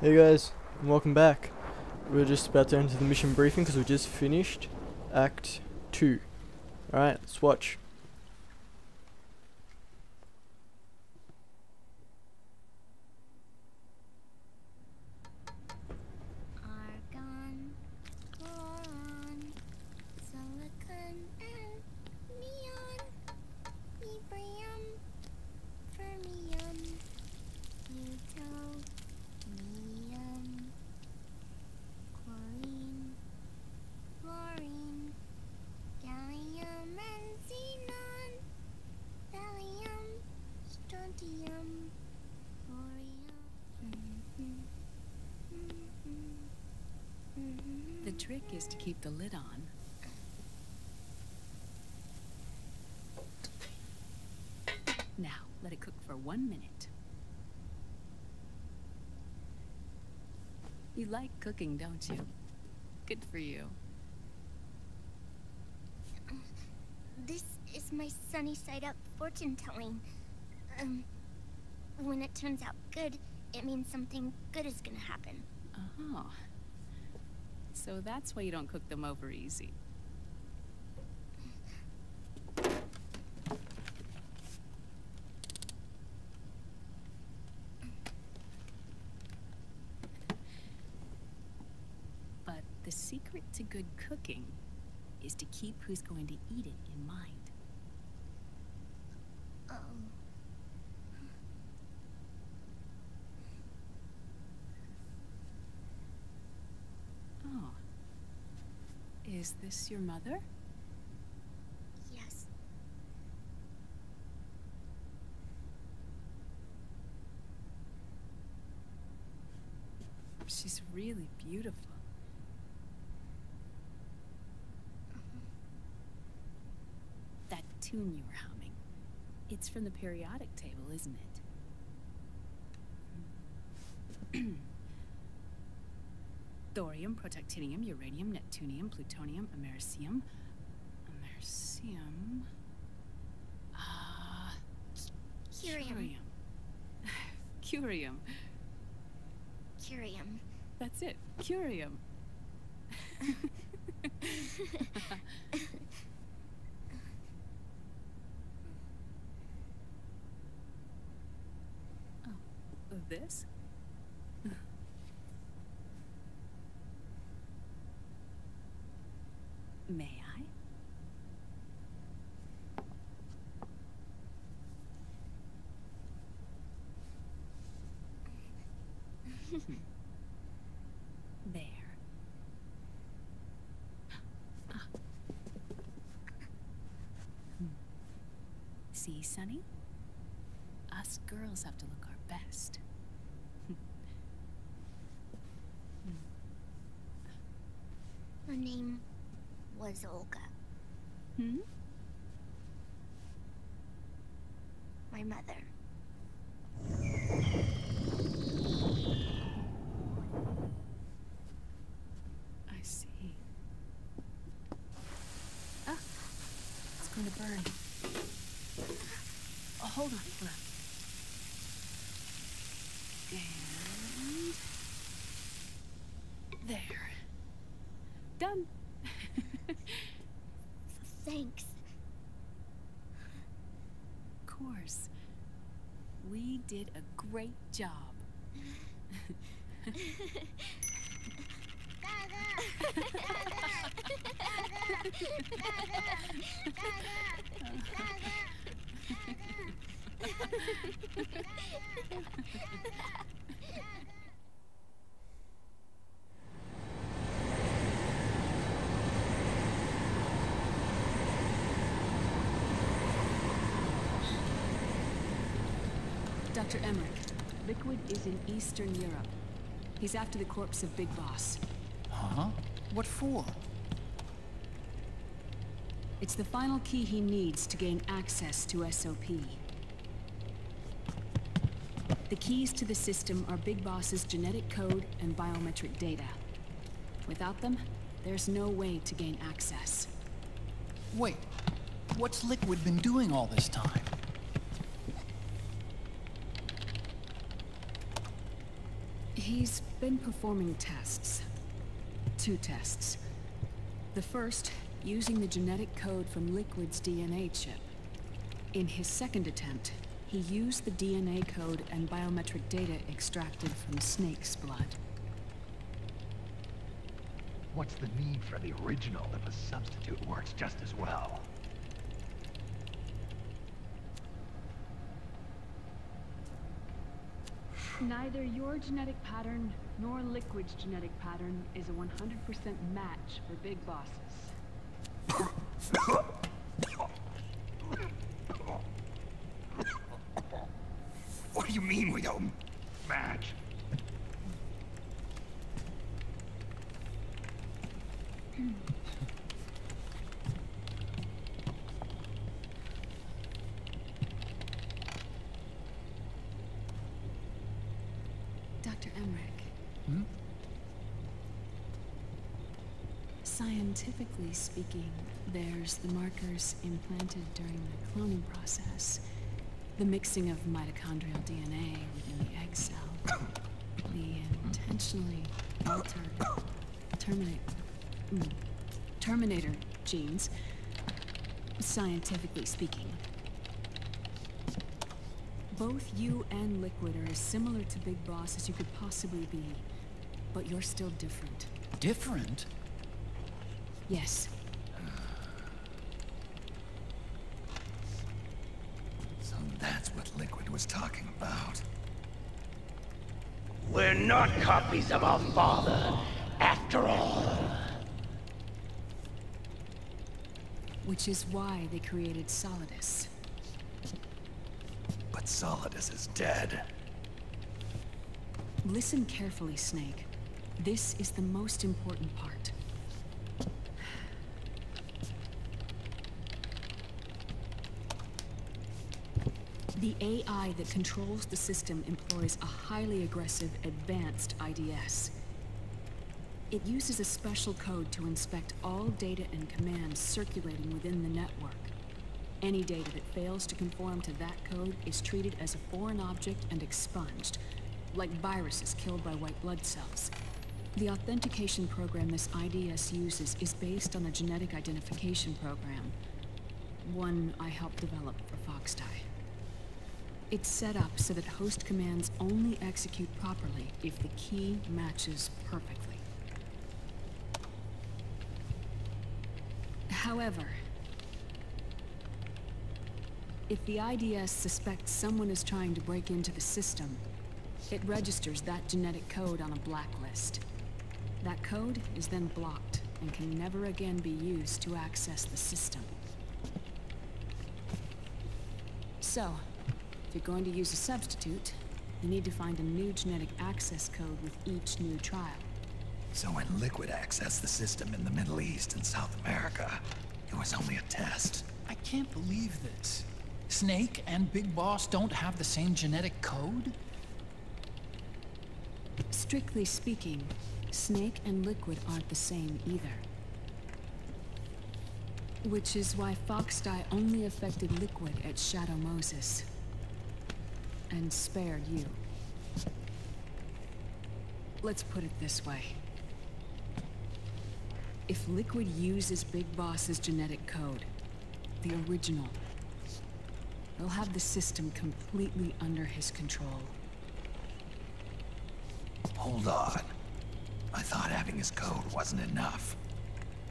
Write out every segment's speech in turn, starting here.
Hey guys, and welcome back. We're just about to enter the mission briefing because we just finished Act 2. Alright, let's watch. Argon, boron, silicon, and neon, yttrium, fermium, plutonium, chlorine, fluorine, gallium and xenon, thallium, strontium, thorium. The trick is to keep the lid on. Now, let it cook for 1 minute. You like cooking, don't you? Good for you. This is my sunny side up fortune telling. When it turns out good, it means something good is gonna happen. Oh. So that's why you don't cook them over easy. But the secret to good cooking is to keep who's going to eat it in mind. Oh. Oh. Is this your mother? Yes. She's really beautiful. That tune you were humming, it's from the periodic table, isn't it? Thorium, protactinium, uranium, neptunium, plutonium, americium. Americium. Curium. Curium. Curium. That's it. Curium. Oh, this? May I? There. Ah. See, Sonny? Us girls have to look our best. Her name was Olga. Hmm? My mother. I see. Ah, it's going to burn. Oh, hold on, hold on. And there. Done. Thanks. Of course. We did a great job. Dr. Emmerich, Liquid is in Eastern Europe. He's after the corpse of Big Boss. Huh? What for? It's the final key he needs to gain access to SOP. The keys to the system are Big Boss's genetic code and biometric data. Without them, there's no way to gain access. Wait, what's Liquid been doing all this time? He's been performing tests. 2 tests. The first, using the genetic code from Liquid's DNA chip. In his second attempt, he used the DNA code and biometric data extracted from Snake's blood. What's the need for the original if a substitute works just as well? Neither your genetic pattern nor Liquid's genetic pattern is a 100% match for big bosses. What do you mean we don't match? Dr. Emmerich. Hmm? Scientifically speaking, there's the markers implanted during the cloning process. The mixing of mitochondrial DNA within the egg cell. The intentionally altered Terminator genes. Scientifically speaking. Both you and Liquid are as similar to Big Boss as you could possibly be. But you're still different. Different? Yes. So that's what Liquid was talking about. We're not copies of our father, after all. Which is why they created Solidus. But Solidus is dead. Listen carefully, Snake. This is the most important part. The AI that controls the system employs a highly aggressive, advanced IDS. It uses a special code to inspect all data and commands circulating within the network. Any data that fails to conform to that code is treated as a foreign object and expunged, like viruses killed by white blood cells. The authentication program this IDS uses is based on a genetic identification program, one I helped develop for Foxdie. It's set up so that host commands only execute properly if the key matches perfectly. However, if the IDS suspects someone is trying to break into the system, it registers that genetic code on a blacklist. That code is then blocked and can never again be used to access the system. So, if you're going to use a substitute, you need to find a new genetic access code with each new trial. So when Liquid accessed the system in the Middle East and South America, it was only a test. I can't believe this. Snake and Big Boss don't have the same genetic code? Strictly speaking, Snake and Liquid aren't the same either. Which is why Foxdie only affected Liquid at Shadow Moses. And spared you. Let's put it this way. If Liquid uses Big Boss's genetic code, the original, he'll have the system completely under his control. Hold on. I thought having his code wasn't enough.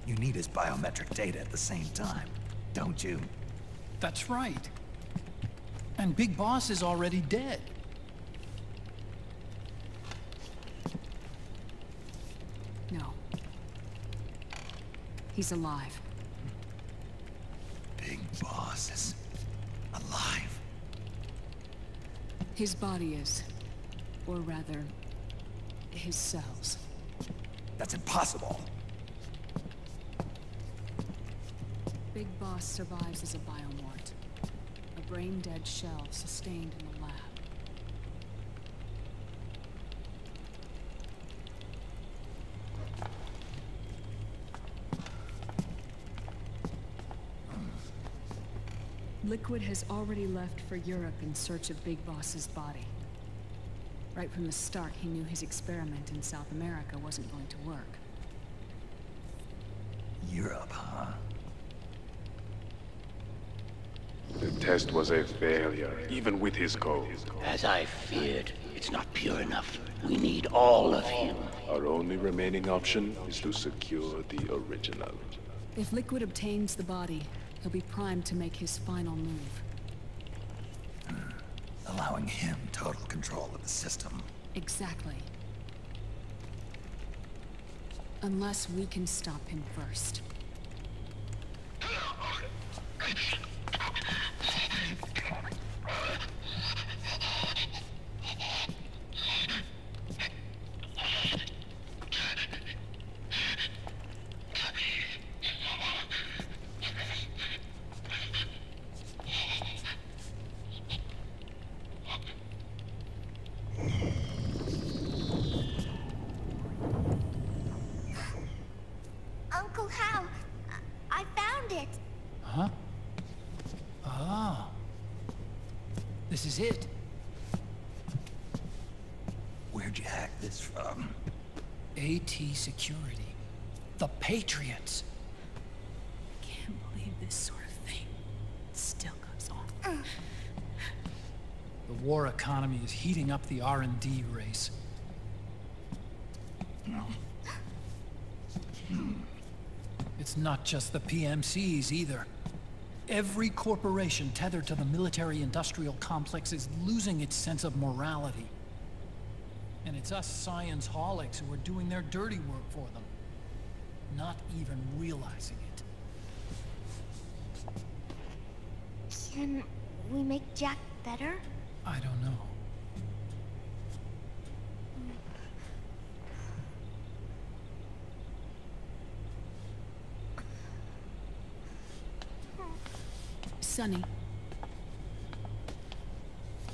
You need his biometric data at the same time, don't you? That's right. And Big Boss is already dead. No. He's alive. Big Boss is alive. His body is. Or rather, his cells. That's impossible. Big Boss survives as a biomort. A brain-dead shell sustained in the lab. Liquid has already left for Europe in search of Big Boss's body. Right from the start, he knew his experiment in South America wasn't going to work. Europe, huh? The test was a failure, even with his code. As I feared, it's not pure enough. We need all of him. Our only remaining option is to secure the original. If Liquid obtains the body, he'll be primed to make his final move. Allowing him total control of the system. Exactly. Unless we can stop him first. Uncle Hal, I found it. Huh? Ah. This is it. Where'd you hack this from? AT Security. The Patriots. Can't believe this sort of thing still goes on. The war economy is heating up the R&D race. It's not just the PMCs either. Every corporation tethered to the military-industrial complex is losing its sense of morality. And it's us science-holics who are doing their dirty work for them, not even realizing it. Can we make Jack better? I don't know. Sonny.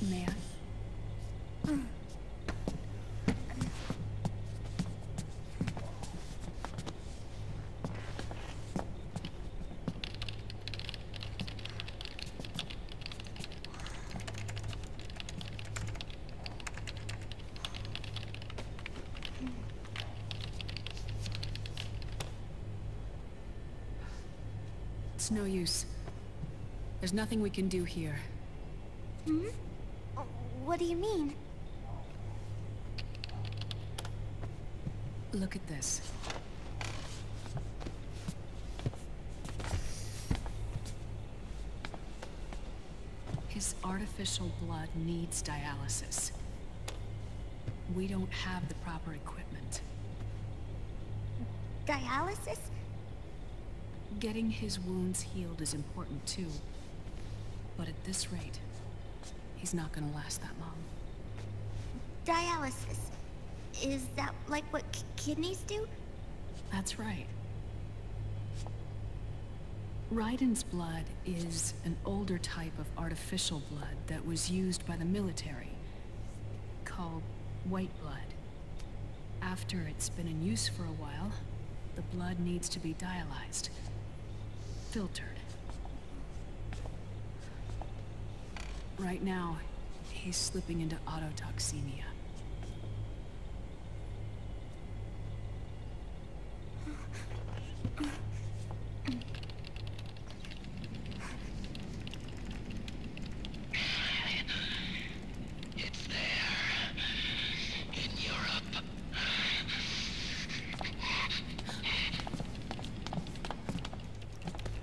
May I? It's no use. There's nothing we can do here. Hmm? What do you mean? Look at this. His artificial blood needs dialysis. We don't have the proper equipment. Dialysis? Getting his wounds healed is important too. But at this rate, he's not gonna last that long. Dialysis. Is that like what kidneys do? That's right. Raiden's blood is an older type of artificial blood that was used by the military, called white blood. After it's been in use for a while, the blood needs to be dialyzed, filtered. Right now, he's slipping into autotoxemia. It's there. In Europe.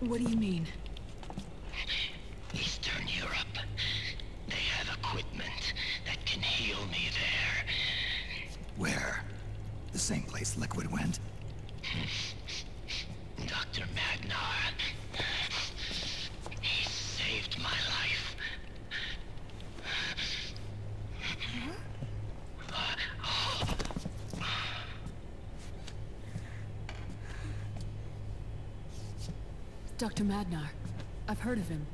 What do you mean? Eastern Europe. They have equipment that can heal me there. Where? The same place Liquid went? Dr. Magnar. He saved my life. Dr. Magnar. I've heard of him.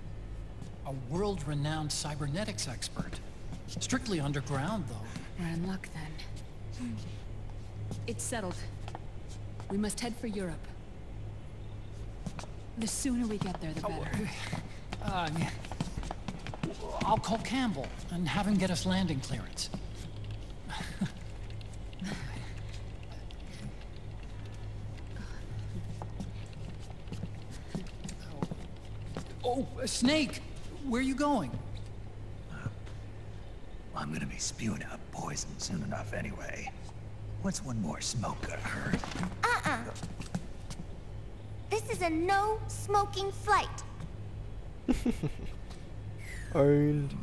A world-renowned cybernetics expert. Strictly underground, though. We're in luck then. It's settled. We must head for Europe. The sooner we get there, the better. Yeah. I'll call Campbell and have him get us landing clearance. Oh, Snake! Where are you going? I'm gonna be spewing out poison soon enough anyway. What's one more smoke gonna hurt? This is a no smoking flight. Owned.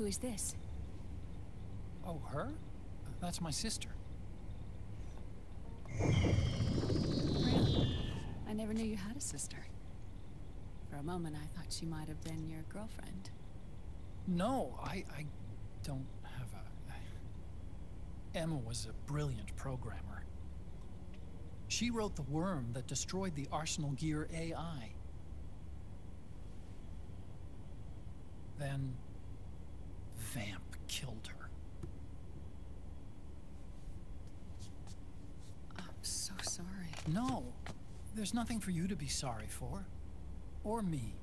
Who is this? Oh, her? That's my sister. Really? I never knew you had a sister. For a moment, I thought she might have been your girlfriend. No, I don't have a... Emma was a brilliant programmer. She wrote the worm that destroyed the Arsenal Gear AI. Then... Vamp killed her. I'm so sorry. No, there's nothing for you to be sorry for. Or me.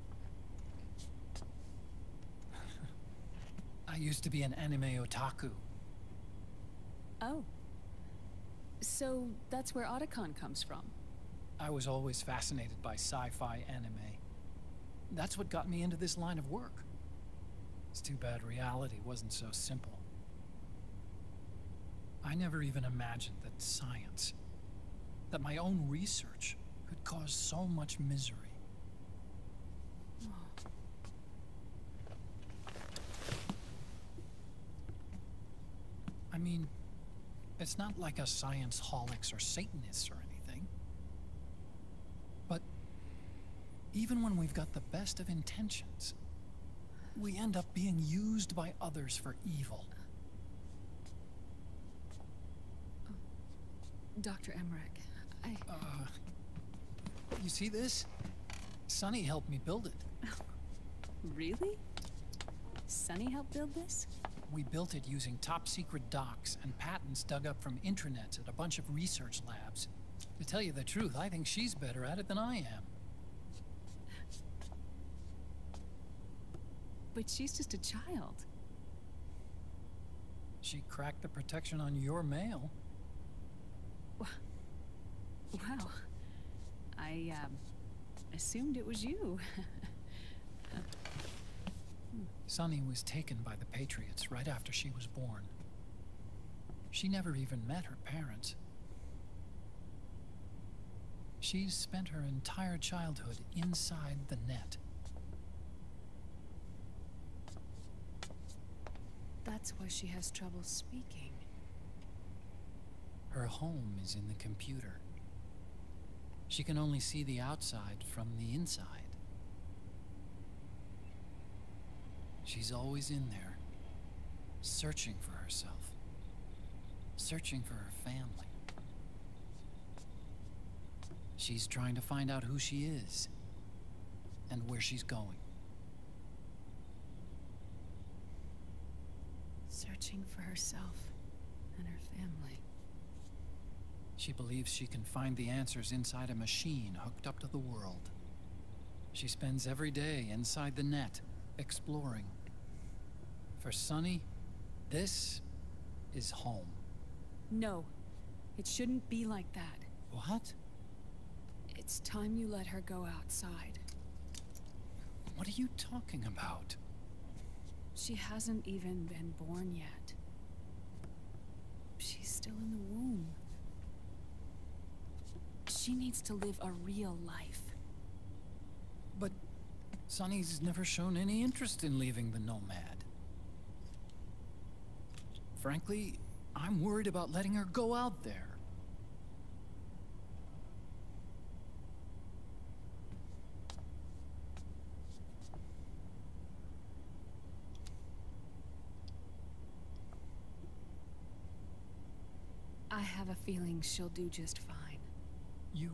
I used to be an anime otaku. Oh. So that's where Otacon comes from. I was always fascinated by sci-fi anime. That's what got me into this line of work. It's too bad reality wasn't so simple. I never even imagined that science, that my own research, could cause so much misery. I mean, it's not like us science holics or Satanists or anything. But even when we've got the best of intentions, we end up being used by others for evil. Dr. Emmerich, You see this? Sonny helped me build it. Really? Sonny helped build this? We built it using top-secret docs and patents dug up from intranets at a bunch of research labs. To tell you the truth, I think she's better at it than I am. But she's just a child. She cracked the protection on your mail. Wow. I, assumed it was you. Sunny was taken by the Patriots right after she was born. She never even met her parents. She's spent her entire childhood inside the net. That's why she has trouble speaking. Her home is in the computer. She can only see the outside from the inside. She's always in there, searching for herself, searching for her family. She's trying to find out who she is and where she's going. searching for herself and her family. She believes she can find the answers inside a machine hooked up to the world. She spends every day inside the net, exploring. For Sunny, this is home. No, it shouldn't be like that. What? It's time you let her go outside. What are you talking about? She hasn't even been born yet. She's still in the womb. She needs to live a real life. But Sunny's never shown any interest in leaving the Nomad. Frankly, I'm worried about letting her go out there. I have a feeling she'll do just fine. You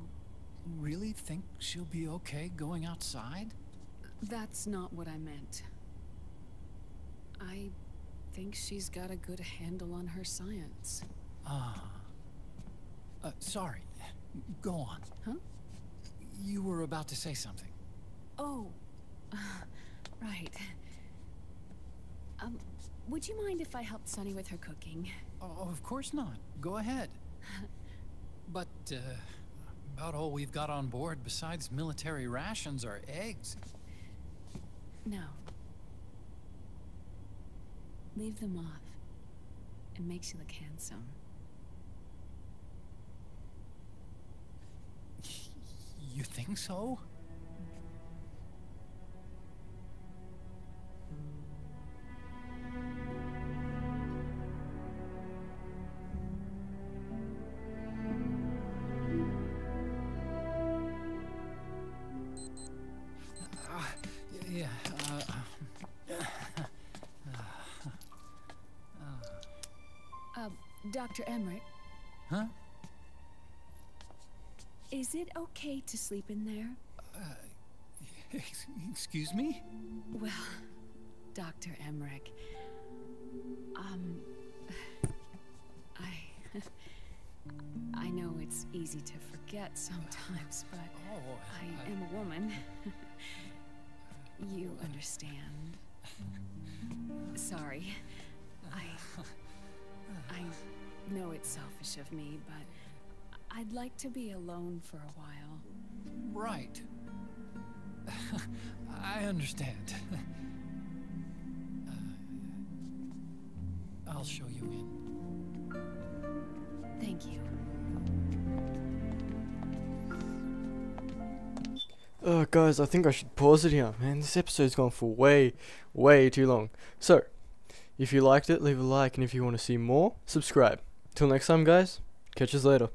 really think she'll be okay going outside? That's not what I meant. I think she's got a good handle on her science. Sorry. Go on. Huh? You were about to say something. Oh, right. Would you mind if I helped Sunny with her cooking? Oh, of course not. Go ahead. But, about all we've got on board besides military rations are eggs. No. Leave them off. It makes you look handsome. You think so? Yeah, Dr. Emmerich, Huh? is it okay to sleep in there? Excuse me? Well, Dr. Emmerich, I know it's easy to forget sometimes, but I am a woman. You understand. Sorry. I know it's selfish of me, but I'd like to be alone for a while. Right. I understand. I'll show you in. Thank you. Guys, I think I should pause it here. Man, this episode's gone for way too long. So, if you liked it, leave a like, and if you want to see more, subscribe. Till next time, guys, catch us later.